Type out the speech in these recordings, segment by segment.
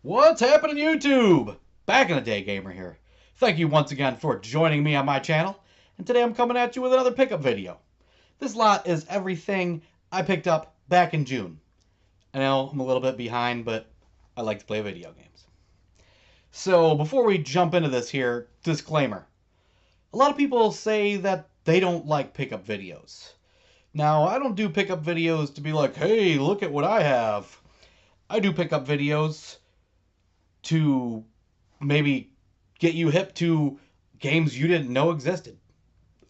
What's happening, YouTube? Back in the day, Gamer here. Thank you once again for joining me on my channel, and today I'm coming at you with another pickup video. This lot is everything I picked up back in June. I know I'm a little bit behind, but I like to play video games. So before we jump into this here, disclaimer. A lot of people say that they don't like pickup videos. Now, I don't do pickup videos to be like, hey, look at what I have. I do pickup videos to maybe get you hip to games you didn't know existed,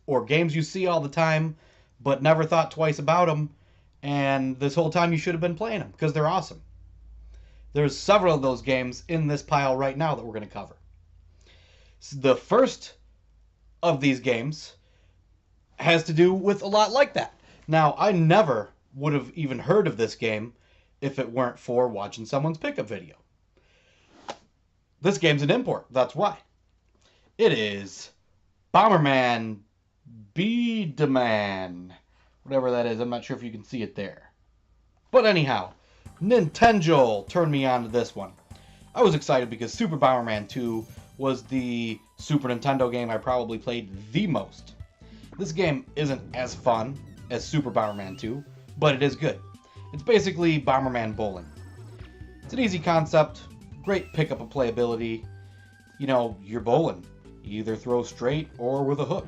or games you see all the time but never thought twice about them, and this whole time you should have been playing them because they're awesome. There's several of those games in this pile right now that we're going to cover. So the first of these games has to do with a lot like that. Now, I never would have even heard of this game if it weren't for watching someone's pickup video. This game's an import, that's why. It is Bomberman Beatman. Whatever that is, I'm not sure if you can see it there. But anyhow, Nintendo turned me on to this one. I was excited because Super Bomberman 2 was the Super Nintendo game I probably played the most. This game isn't as fun as Super Bomberman 2, but it is good. It's basically Bomberman bowling. It's an easy concept, great pickup of playability. You know, you're bowling. You either throw straight or with a hook.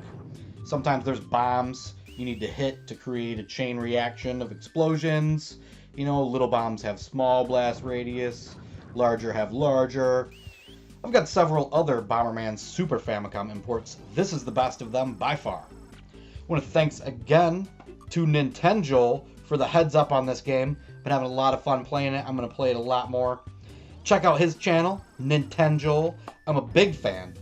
Sometimes there's bombs you need to hit to create a chain reaction of explosions. You know, little bombs have small blast radius, larger have larger. I've got several other Bomberman Super Famicom imports. This is the best of them by far. I want to thanks again to Nintendo for the heads up on this game. Been having a lot of fun playing it. I'm going to play it a lot more. Check out his channel, Nintendo. I'm a big fan.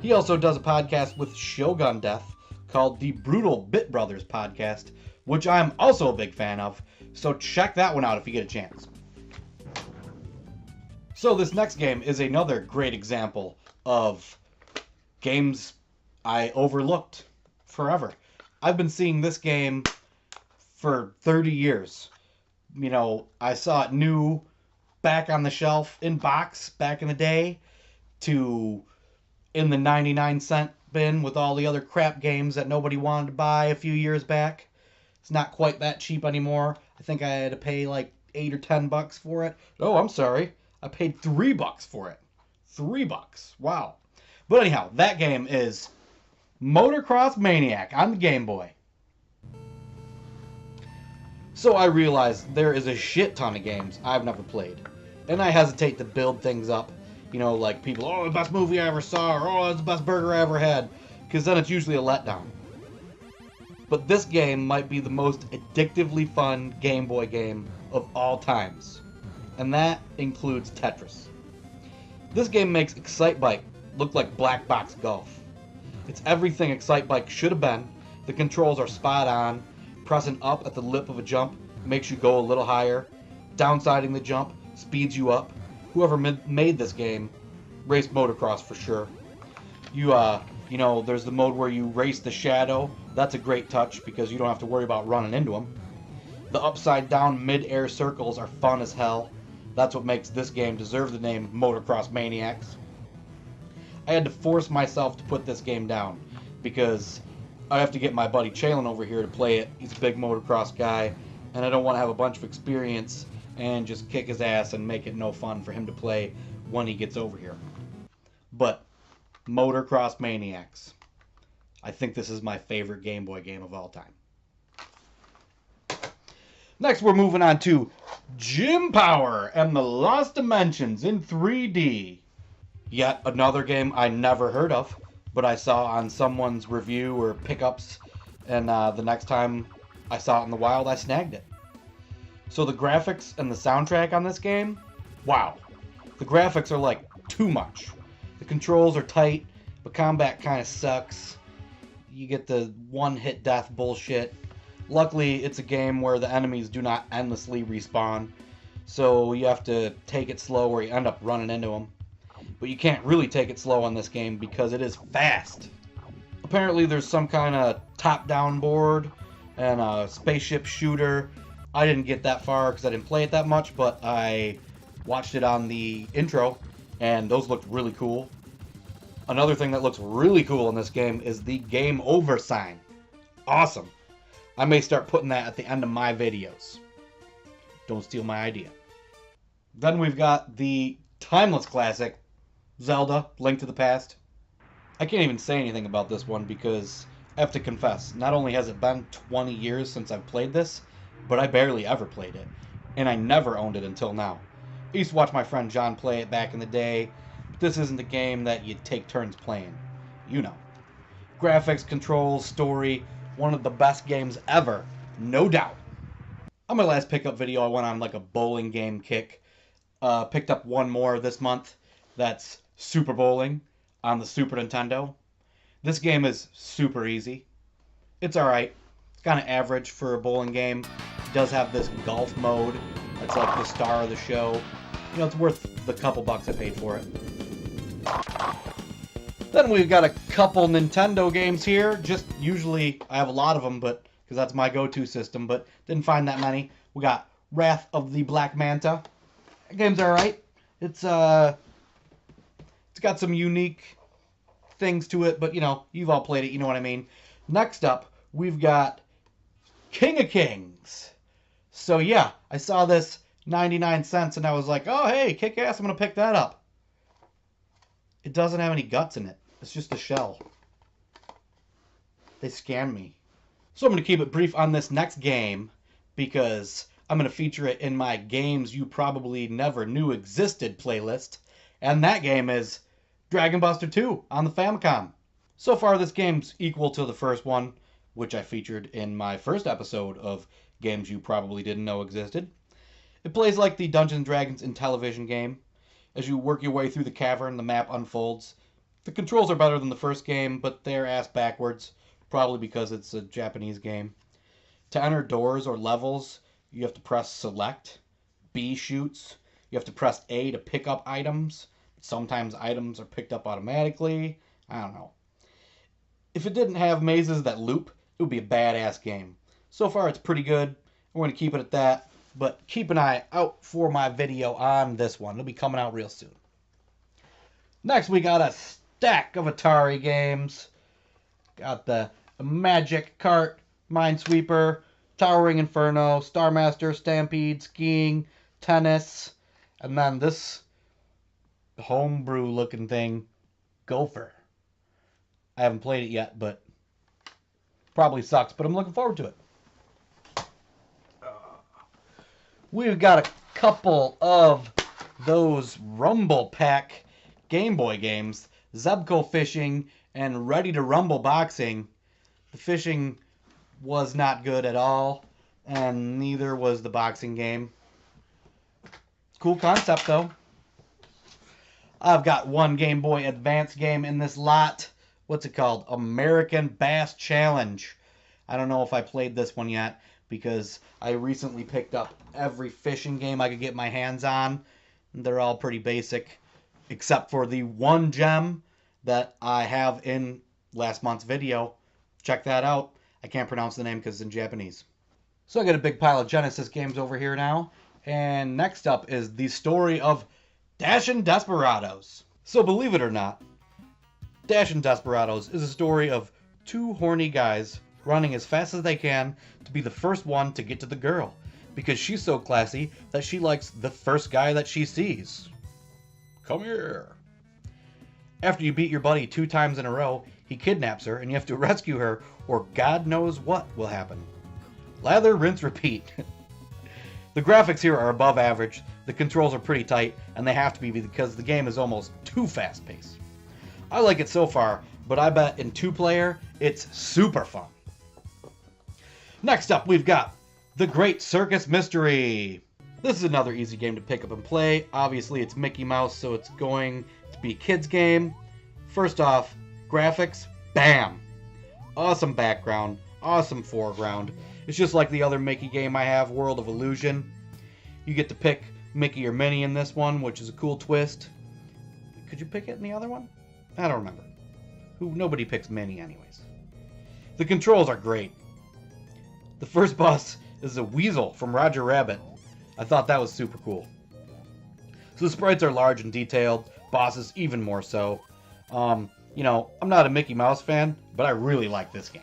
He also does a podcast with Shogun Death called the Brutal Bit Brothers Podcast, which I'm also a big fan of. So check that one out if you get a chance. So this next game is another great example of games I overlooked forever. I've been seeing this game for 30 years. You know, I saw it new back on the shelf in box back in the day to in the 99-cent bin with all the other crap games that nobody wanted to buy a few years back. It's not quite that cheap anymore. I think I had to pay like $8 or $10 for it. Oh, I'm sorry. I paid $3 for it. $3. Wow. But anyhow, that game is Motocross Maniac on the Game Boy. So I realized there is a shit ton of games I've never played. And I hesitate to build things up. You know, like people, oh, the best movie I ever saw, or oh, it's the best burger I ever had. Because then it's usually a letdown. But this game might be the most addictively fun Game Boy game of all times. And that includes Tetris. This game makes Excitebike look like black box golf. It's everything Excitebike should have been. The controls are spot on. Pressing up at the lip of a jump makes you go a little higher. Downsiding the jump speeds you up. Whoever made this game raced motocross for sure. You know, there's the mode where you race the shadow. That's a great touch because you don't have to worry about running into them. The upside down mid-air circles are fun as hell. That's what makes this game deserve the name Motocross Maniacs. I had to force myself to put this game down because I have to get my buddy Chalin over here to play it. He's a big motocross guy, and I don't want to have a bunch of experience and just kick his ass and make it no fun for him to play when he gets over here. But Motocross Maniacs. I think this is my favorite Game Boy game of all time. Next, we're moving on to Gym Power and the Lost Dimensions in 3D. Yet another game I never heard of, but I saw on someone's review or pickups, and the next time I saw it in the wild, I snagged it. So the graphics and the soundtrack on this game, wow. The graphics are like too much. The controls are tight, but combat kind of sucks. You get the one-hit death bullshit. Luckily, it's a game where the enemies do not endlessly respawn, so you have to take it slow or you end up running into them. But you can't really take it slow on this game because it is fast. Apparently there's some kind of top-down board and a spaceship shooter. I didn't get that far because I didn't play it that much, but I Watched it on the intro, and those looked really cool. Another thing that looks really cool in this game is the game over sign. Awesome. I may start putting that at the end of my videos. Don't steal my idea. Then we've got the timeless classic, Zelda, Link to the Past. I can't even say anything about this one because I have to confess, not only has it been 20 years since I've played this, but I barely ever played it. And I never owned it until now. I used to watch my friend John play it back in the day, but this isn't a game that you take turns playing. You know. Graphics, controls, story, one of the best games ever, no doubt. On my last pickup video, I went on like a bowling game kick. Picked up one more this month. That's Super Bowling on the Super Nintendo. This game is super easy. It's alright. It's kind of average for a bowling game. It does have this golf mode. That's like the star of the show. You know, it's worth the couple bucks I paid for it. Then we've got a couple Nintendo games here. Just usually, I have a lot of them, but because that's my go-to system, but didn't find that many. We got Wrath of the Black Manta. That game's alright. It's got some unique things to it, but you know, you've all played it, you know what I mean. Next up, we've got King of Kings. So yeah, I saw this 99 cents and I was like, oh hey, kick ass, I'm gonna pick that up. It doesn't have any guts in it. It's just a shell. They scammed me. So I'm gonna keep it brief on this next game because I'm gonna feature it in my games you probably never knew existed playlist. And that game is Dragon Buster 2 on the Famicom. So far this game's equal to the first one, which I featured in my first episode of games you probably didn't know existed. It plays like the Dungeons & Dragons in television game. As you work your way through the cavern, the map unfolds. The controls are better than the first game, but they're ass backwards, probably because it's a Japanese game. To enter doors or levels, you have to press select. B shoots. You have to press A to pick up items. Sometimes items are picked up automatically. I don't know. If it didn't have mazes that loop, it would be a badass game. So far it's pretty good. We're going to keep it at that. But keep an eye out for my video on this one. It'll be coming out real soon. Next we got a stack of Atari games. Got the Magic Kart, Minesweeper, Towering Inferno, Star Master, Stampede, Skiing, Tennis, and then this homebrew looking thing, Gopher. I haven't played it yet, but probably sucks, but I'm looking forward to it. We've got a couple of those Rumble Pack Game Boy games, Zebco Fishing and Ready to Rumble Boxing. The fishing was not good at all, and neither was the boxing game. Cool concept, though. I've got one Game Boy Advance game in this lot. What's it called? American Bass Challenge. I don't know if I played this one yet because I recently picked up every fishing game I could get my hands on. They're all pretty basic, except for the one gem that I have in last month's video. Check that out. I can't pronounce the name because it's in Japanese. So I got a big pile of Genesis games over here now. And next up is the story of Dashin' Desperados. So believe it or not, Dashin' Desperados is a story of two horny guys running as fast as they can to be the first one to get to the girl, because she's so classy that she likes the first guy that she sees. Come here. After you beat your buddy 2 times in a row, he kidnaps her and you have to rescue her, or God knows what will happen. Lather, rinse, repeat. The graphics here are above average, the controls are pretty tight, and they have to be because the game is almost too fast-paced. I like it so far, but I bet in 2-player, it's super fun. Next up, we've got The Great Circus Mystery. This is another easy game to pick up and play. Obviously, it's Mickey Mouse, so it's going to be a kid's game. First off, graphics, bam! Awesome background, awesome foreground. It's just like the other Mickey game I have, World of Illusion. You get to pick Mickey or Minnie in this one, which is a cool twist. Could you pick it in the other one? I don't remember. Nobody picks Minnie anyways. The controls are great. The first boss is a weasel from Roger Rabbit. I thought that was super cool. So the sprites are large and detailed, bosses even more so. I'm not a Mickey Mouse fan, but I really like this game.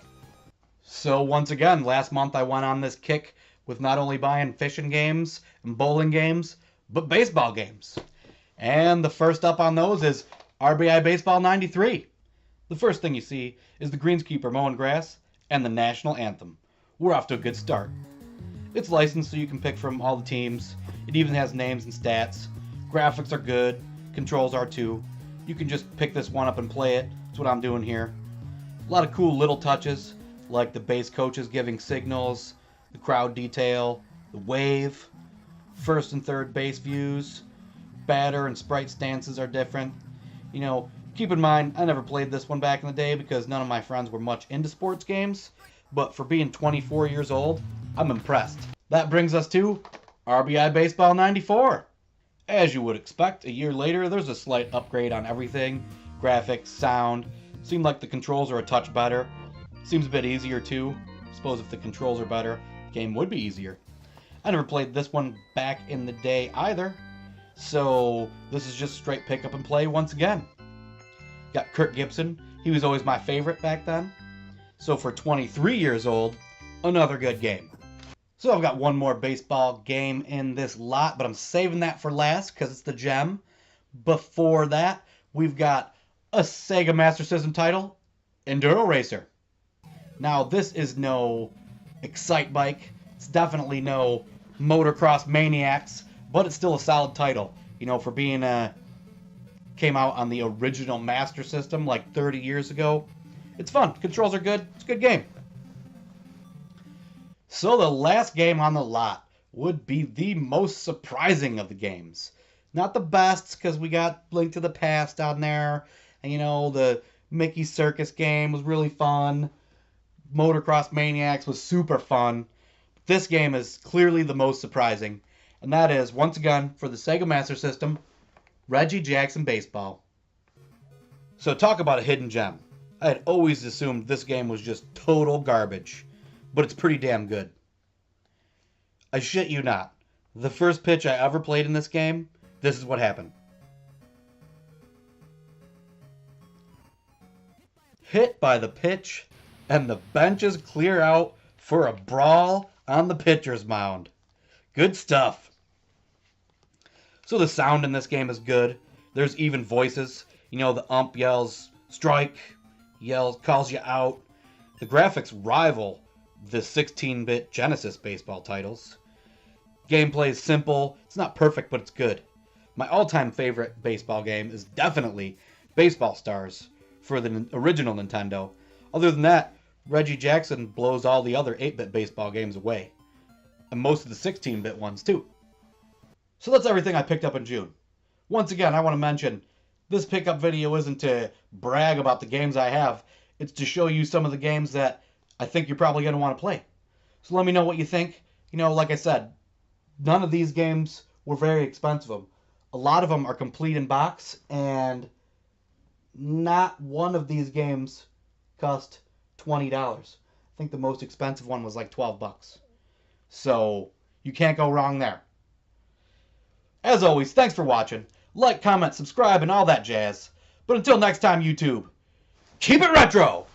So once again, last month I went on this kick with not only buying fishing games and bowling games, but baseball games. And the first up on those is RBI Baseball 93. The first thing you see is the greenskeeper mowing grass and the national anthem. We're off to a good start. It's licensed so you can pick from all the teams. It even has names and stats. Graphics are good. Controls are too. You can just pick this one up and play it. That's what I'm doing here. A lot of cool little touches, like the base coaches giving signals, the crowd detail, the wave, first and third base views, batter and sprite stances are different. Keep in mind, I never played this one back in the day because none of my friends were much into sports games, but for being 24 years old, I'm impressed. That brings us to RBI Baseball 94. As you would expect, a year later, there's a slight upgrade on everything. Graphics, sound. Seemed like the controls are a touch better. Seems a bit easier too. Suppose if the controls are better, the game would be easier. I never played this one back in the day either. So this is just straight pick up and play once again. Got Kirk Gibson. He was always my favorite back then. So for 23 years old, another good game. So I've got one more baseball game in this lot, but I'm saving that for last because it's the gem. Before that, we've got a Sega Master System title, Enduro Racer. Now, this is no Excite Bike. It's definitely no Motocross Maniacs, but it's still a solid title. For being came out on the original Master System like 30 years ago. It's fun. Controls are good. It's a good game. So the last game on the lot would be the most surprising of the games. Not the best, because we got Link to the Past on there. And, the Mickey Circus game was really fun. Motocross Maniacs was super fun. This game is clearly the most surprising. And that is, once again, for the Sega Master System, Reggie Jackson Baseball. So talk about a hidden gem. I had always assumed this game was just total garbage. But it's pretty damn good. I shit you not. The first pitch I ever played in this game, this is what happened. Hit by the pitch, and the benches clear out for a brawl on the pitcher's mound. Good stuff. So the sound in this game is good. There's even voices. The ump yells, strike, calls you out. The graphics rival the 16-bit Genesis baseball titles. Gameplay is simple. It's not perfect, but it's good. My all-time favorite baseball game is definitely Baseball Stars for the original Nintendo. Other than that, Reggie Jackson blows all the other 8-bit baseball games away. And most of the 16-bit ones, too. So that's everything I picked up in June. Once again, I want to mention, this pickup video isn't to brag about the games I have. It's to show you some of the games that I think you're probably going to want to play. So let me know what you think. Like I said, none of these games were very expensive. A lot of them are complete in box, and not one of these games cost $20. I think the most expensive one was like $12. So you can't go wrong there. As always, thanks for watching. Like, comment, subscribe, and all that jazz. But until next time, YouTube, keep it retro!